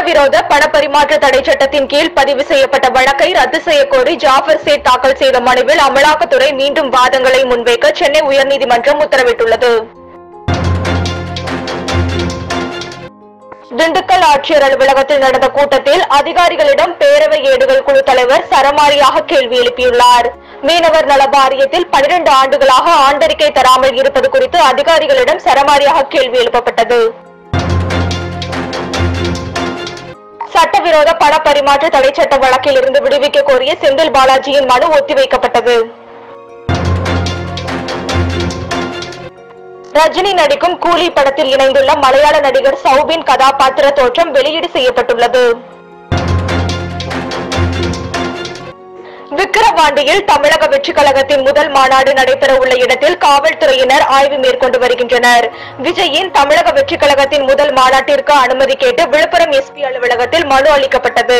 சட்டவிரோத பணப்பரிமாற்ற தடை சட்டத்தின் கீழ் பதிவு செய்யப்பட்ட வழக்கை ரத்து செய்யக்கோரி ஜாஃபர் சேட் தாக்கல் செய்த மனுவில் அமலாக்கத்துறை மீண்டும் வாதங்களை முன்வைக்க சென்னை உயர்நீதிமன்றம் உத்தரவிட்டுள்ளது. திண்டுக்கல் ஆட்சியர் அலுவலகத்தில் நடந்த கூட்டத்தில் அதிகாரிகளிடம் பேரவை ஏடுகள் குழு தலைவர் சரமாரியாக கேள்வி எழுப்பியுள்ளார். மீனவர் நல வாரியத்தில் 12 ஆண்டுகளாக ஆண்டறிக்கை தராமல் இருப்பது குறித்து அதிகாரிகளிடம் சரமாரியாக கேள்வி எழுப்பப்பட்டது. சட்டவிரோத பண பரிமாற்ற தடை சட்ட வழக்கில் இருந்து விடுவிக்க கோரிய செந்தில் பாலாஜியின் மனு ஒத்திவைக்கப்பட்டது. ரஜினி நடிக்கும் கூலி படத்தில் இணைந்துள்ள மலையாள நடிகர் சௌபின் கதாபாத்திர தோற்றம் வெளியீடு செய்யப்பட்டுள்ளது. விக்கிரவாண்டியில் தமிழக வெற்றி கழகத்தின் முதல் மாநாடு நடைபெற உள்ள இடத்தில் காவல்துறையினர் ஆய்வு மேற்கொண்டு வருகின்றனர். விஜயின் தமிழக வெற்றி கழகத்தின் முதல் மாநாட்டிற்கு அனுமதி கேட்டு விழுப்புரம் எஸ்பி அலுவலகத்தில் மனு அளிக்கப்பட்டது.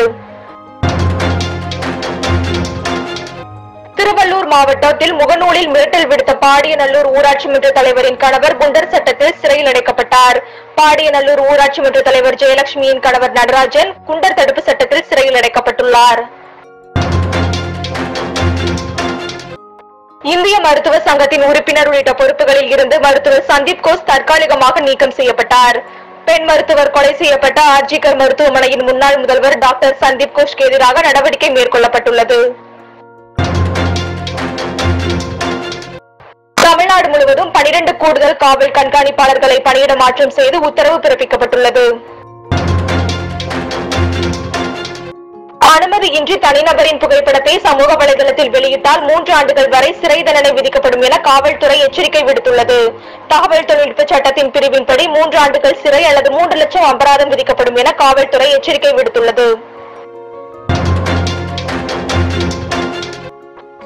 திருவள்ளூர் மாவட்டத்தில் முகநூலில் மிரட்டல் விடுத்த பாடியநல்லூர் ஊராட்சி மன்ற தலைவரின் கணவர் குண்டர் சட்டத்தில் சிறையில் அடைக்கப்பட்டார். பாடியநல்லூர் ஊராட்சி மன்ற தலைவர் ஜெயலட்சுமியின் கணவர் நடராஜன் குண்டர் தடுப்பு சட்டத்தில் சிறையில் அடைக்கப்பட்டுள்ளார். இந்திய மருத்துவ சங்கத்தின் உறுப்பினர் உள்ளிட்ட பொறுப்புகளில் இருந்து மருத்துவர் சந்தீப் கோஷ் தற்காலிகமாக நீக்கம் செய்யப்பட்டார். பெண் மருத்துவர் கொலை செய்யப்பட்ட ஆர்ஜிகர் மருத்துவமனையின் முன்னாள் முதல்வர் டாக்டர் சந்தீப் கோஷ்க்கு எதிராக நடவடிக்கை மேற்கொள்ளப்பட்டுள்ளது. தமிழ்நாடு முழுவதும் 12 கூடுதல் காவல் கண்காணிப்பாளர்களை பணியிட மாற்றம் செய்து உத்தரவு பிறப்பிக்கப்பட்டுள்ளது. அனுமதியின்றி தனிநபரின் புகைப்படத்தை சமூக வலைதளத்தில் வெளியிட்டால் 3 ஆண்டுகள் வரை சிறை தண்டனை விதிக்கப்படும் என காவல்துறை எச்சரிக்கை விடுத்துள்ளது. தகவல் தொழில்நுட்ப சட்டத்தின் பிரிவின்படி 3 ஆண்டுகள் சிறை அல்லது 3 லட்சம் அபராதம் விதிக்கப்படும் என காவல்துறை எச்சரிக்கை விடுத்துள்ளது.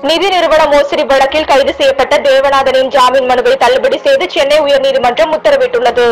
நிதி நிறுவன மோசடி வழக்கில் கைது செய்யப்பட்ட தேவநாதனின் ஜாமீன் மனுவை தள்ளுபடி செய்து சென்னை உயர்நீதிமன்றம் உத்தரவிட்டுள்ளது.